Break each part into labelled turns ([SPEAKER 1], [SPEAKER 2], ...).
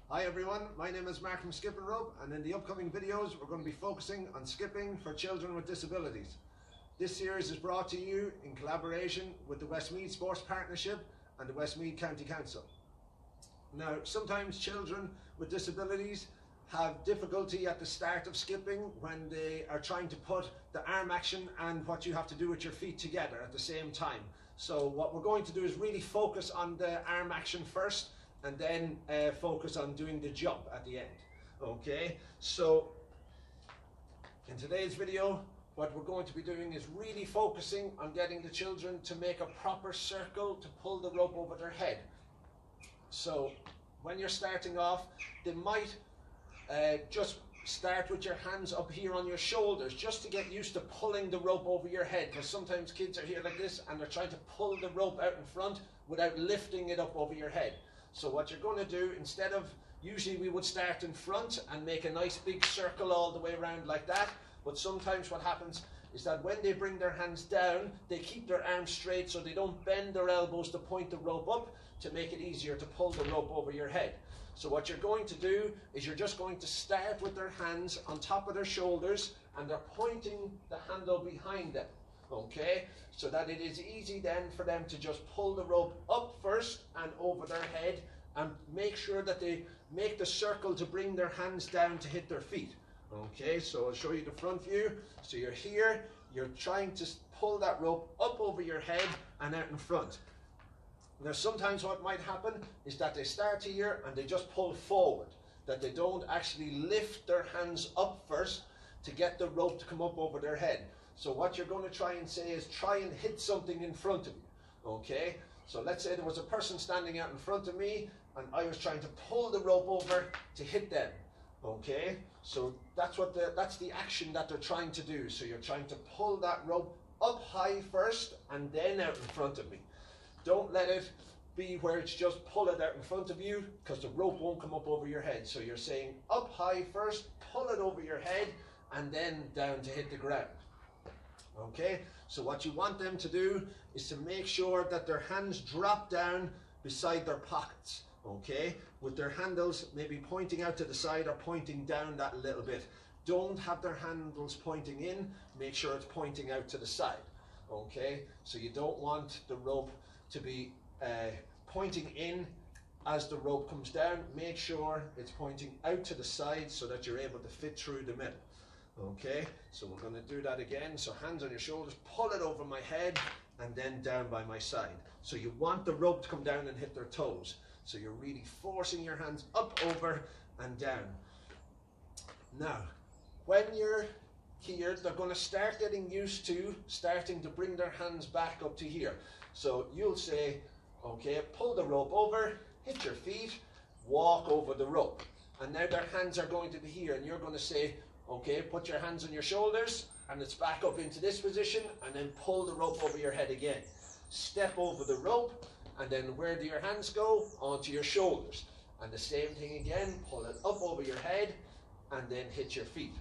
[SPEAKER 1] Hi everyone, my name is Mark from Skip and Rope, and in the upcoming videos we're going to be focusing on skipping for children with disabilities. This series is brought to you in collaboration with the Westmeath Sports Partnership and the Westmeath County Council. Now, sometimes children with disabilities have difficulty at the start of skipping when they are trying to put the arm action and what you have to do with your feet together at the same time. So what we're going to do is really focus on the arm action first, and then focus on doing the jump at the end. Okay, so in today's video, what we're going to be doing is really focusing on getting the children to make a proper circle to pull the rope over their head. So when you're starting off, they might just start with your hands up here on your shoulders, just to get used to pulling the rope over your head, because sometimes kids are here like this and they're trying to pull the rope out in front without lifting it up over your head. So what you're going to do, instead of, usually we would start in front and make a nice big circle all the way around like that, but sometimes what happens is that when they bring their hands down, they keep their arms straight so they don't bend their elbows to point the rope up, to make it easier to pull the rope over your head. So what you're going to do is you're just going to start with their hands on top of their shoulders, and they're pointing the handle behind them. Okay, so that it is easy then for them to just pull the rope up first and over their head, and make sure that they make the circle to bring their hands down to hit their feet. Okay, so I'll show you the front view. So you're here, you're trying to pull that rope up over your head and out in front. Now sometimes what might happen is that they start here and they just pull forward, that they don't actually lift their hands up first to get the rope to come up over their head. So what you're going to try and say is try and hit something in front of you. Okay, so let's say there was a person standing out in front of me and I was trying to pull the rope over to hit them. Okay, so that's the action that they're trying to do. So you're trying to pull that rope up high first and then out in front of me. Don't let it be where it's just pull it out in front of you, because the rope won't come up over your head. So you're saying up high first, pull it over your head, and then down to hit the ground. Okay, so what you want them to do is to make sure that their hands drop down beside their pockets. Okay, with their handles maybe pointing out to the side or pointing down that little bit. Don't have their handles pointing in, make sure it's pointing out to the side. Okay, so you don't want the rope to be pointing in as the rope comes down. Make sure it's pointing out to the side so that you're able to fit through the middle. Okay, so we're going to do that again. So hands on your shoulders, pull it over my head and then down by my side. So you want the rope to come down and hit their toes. So you're really forcing your hands up, over and down. Now, when you're here, they're going to start getting used to starting to bring their hands back up to here. So you'll say, okay, pull the rope over, hit your feet, walk over the rope. And now their hands are going to be here, and you're going to say, okay, put your hands on your shoulders, and it's back up into this position, and then pull the rope over your head again. Step over the rope, and then where do your hands go? Onto your shoulders. And the same thing again, pull it up over your head, and then hit your feet.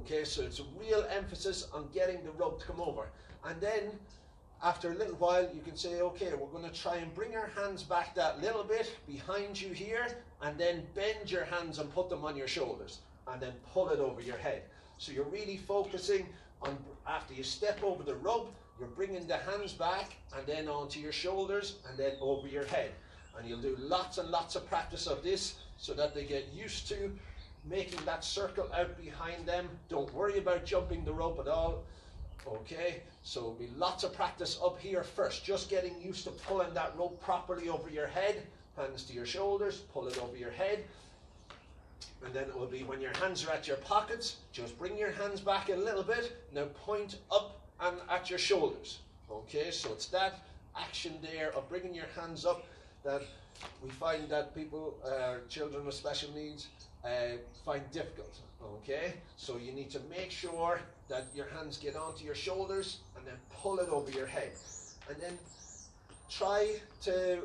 [SPEAKER 1] Okay, so it's a real emphasis on getting the rope to come over. And then, after a little while, you can say, okay, we're going to try and bring our hands back that little bit behind you here, and then bend your hands and put them on your shoulders, and then pull it over your head. So you're really focusing on, after you step over the rope, you're bringing the hands back and then onto your shoulders and then over your head. And you'll do lots and lots of practice of this so that they get used to making that circle out behind them. Don't worry about jumping the rope at all. Okay, so it'll be lots of practice up here first, just getting used to pulling that rope properly over your head. Hands to your shoulders, pull it over your head. And then it will be when your hands are at your pockets, just bring your hands back a little bit. Now point up and at your shoulders. Okay, so it's that action there of bringing your hands up that we find that people, children with special needs, find difficult. Okay, so you need to make sure that your hands get onto your shoulders and then pull it over your head. And then try to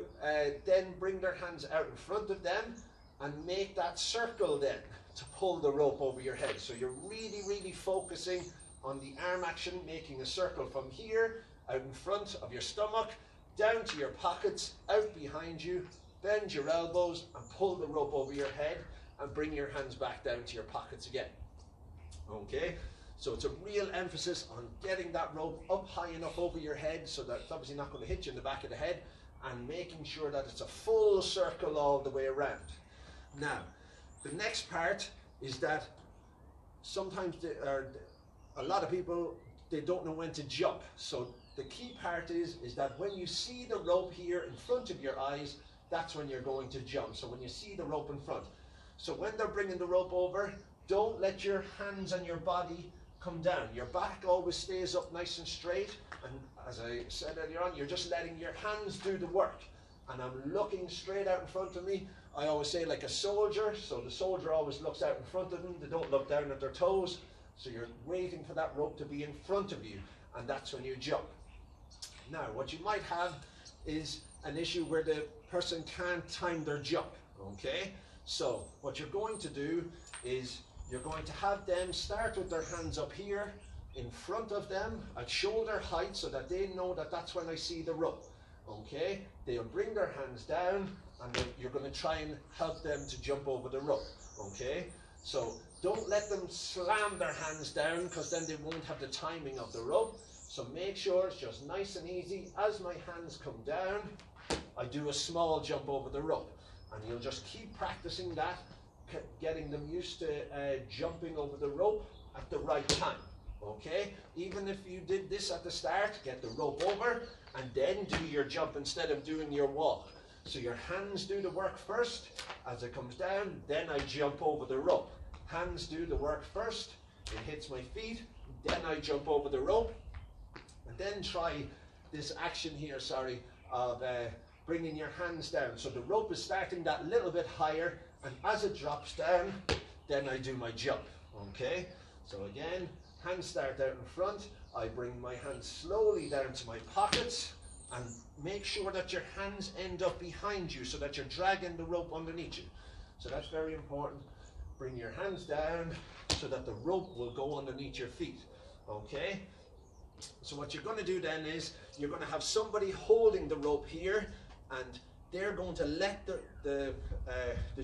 [SPEAKER 1] then bring their hands out in front of them and make that circle then to pull the rope over your head. So you're really, really focusing on the arm action, making a circle from here, out in front of your stomach, down to your pockets, out behind you, bend your elbows and pull the rope over your head and bring your hands back down to your pockets again. Okay, so it's a real emphasis on getting that rope up high enough over your head so that it's obviously not going to hit you in the back of the head, and making sure that it's a full circle all the way around. Now, the next part is that sometimes a lot of people, they don't know when to jump. So the key part is that when you see the rope here in front of your eyes, that's when you're going to jump. So when you see the rope in front. So when they're bringing the rope over, don't let your hands and your body come down. Your back always stays up nice and straight. And as I said earlier on, you're just letting your hands do the work. And I'm looking straight out in front of me. I always say like a soldier. So the soldier always looks out in front of them. They don't look down at their toes. So you're waiting for that rope to be in front of you. And that's when you jump. Now, what you might have is an issue where the person can't time their jump. Okay? So what you're going to do is you're going to have them start with their hands up here in front of them at shoulder height so that they know that that's when I see the rope. Okay, they'll bring their hands down and then you're going to try and help them to jump over the rope. Okay, so don't let them slam their hands down because then they won't have the timing of the rope. So make sure it's just nice and easy. As my hands come down, I do a small jump over the rope, and you'll just keep practicing that, getting them used to jumping over the rope at the right time. Okay, even if you did this at the start, get the rope over and then do your jump instead of doing your walk. So your hands do the work first. As it comes down, then I jump over the rope. Hands do the work first, it hits my feet, then I jump over the rope. And then try this action here, of bringing your hands down. So the rope is starting that little bit higher, and as it drops down, then I do my jump. Okay, so again, hands start out in front. I bring my hands slowly down to my pockets and make sure that your hands end up behind you so that you're dragging the rope underneath you. So that's very important. Bring your hands down so that the rope will go underneath your feet. Okay, so what you're going to do then is you're going to have somebody holding the rope here, and they're going to let the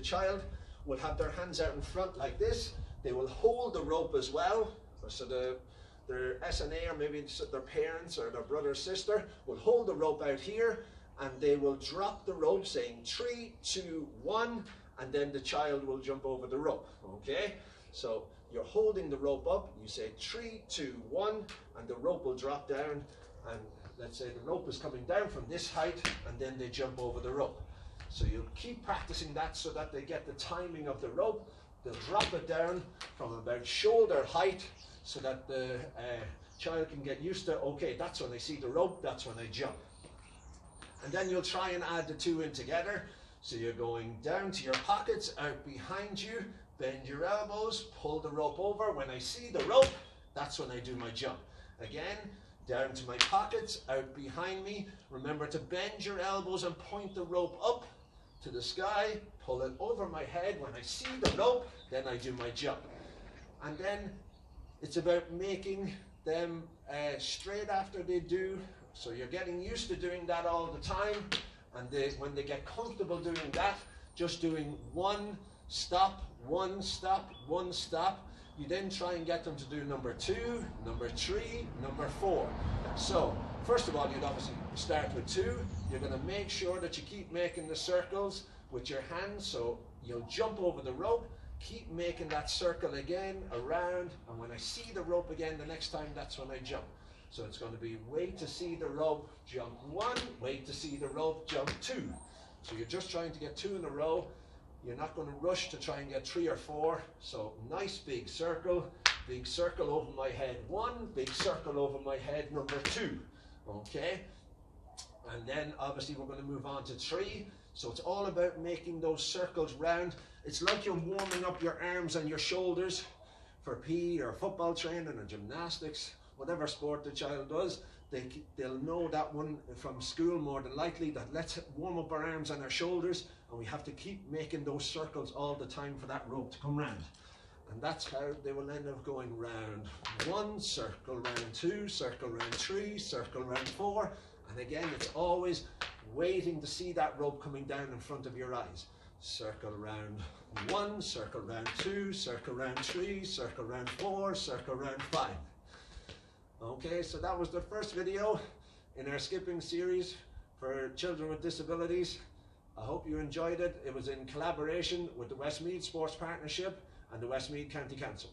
[SPEAKER 1] child will have their hands out in front like this. They will hold the rope as well. So their SNA, or maybe their parents or their brother or sister, will hold the rope out here, and they will drop the rope saying 3, 2, 1, and then the child will jump over the rope. Okay, so you're holding the rope up, you say 3, 2, 1, and the rope will drop down, and let's say the rope is coming down from this height, and then they jump over the rope. So you'll keep practicing that so that they get the timing of the rope. They'll drop it down from about shoulder height so that the child can get used to, okay, that's when I see the rope, that's when I jump. And then you'll try and add the two in together. So you're going down to your pockets, out behind you, bend your elbows, pull the rope over. When I see the rope, that's when I do my jump. Again, down to my pockets, out behind me. Remember to bend your elbows and point the rope up to the sky, pull it over my head. When I see the rope, then I do my jump. And then it's about making them straight after they do. So you're getting used to doing that all the time. And when they get comfortable doing that, just doing one stop, one stop, one stop. You then try and get them to do number 2, number 3, number 4. So, first of all, you'd obviously start with 2. You're going to make sure that you keep making the circles with your hands. So, you'll jump over the rope, keep making that circle again, around, and when I see the rope again the next time, that's when I jump. So, it's going to be wait to see the rope, jump 1, wait to see the rope, jump 2. So, you're just trying to get 2 in a row. You're not going to rush to try and get 3 or 4. So nice big circle over my head 1, big circle over my head number 2. Okay, and then obviously we're going to move on to 3. So it's all about making those circles round. It's like you're warming up your arms and your shoulders for PE or football training or gymnastics, whatever sport the child does. They'll know that one from school more than likely, that let's warm up our arms and our shoulders, and we have to keep making those circles all the time for that rope to come round. And that's how they will end up going round 1, circle round 2, circle round 3, circle round 4. And again, it's always waiting to see that rope coming down in front of your eyes. Circle round 1, circle round 2, circle round 3, circle round 4, circle round 5. Okay, so that was the first video in our skipping series for children with disabilities. I hope you enjoyed it. It was in collaboration with the Westmeath Sports Partnership and the Westmeath County Council.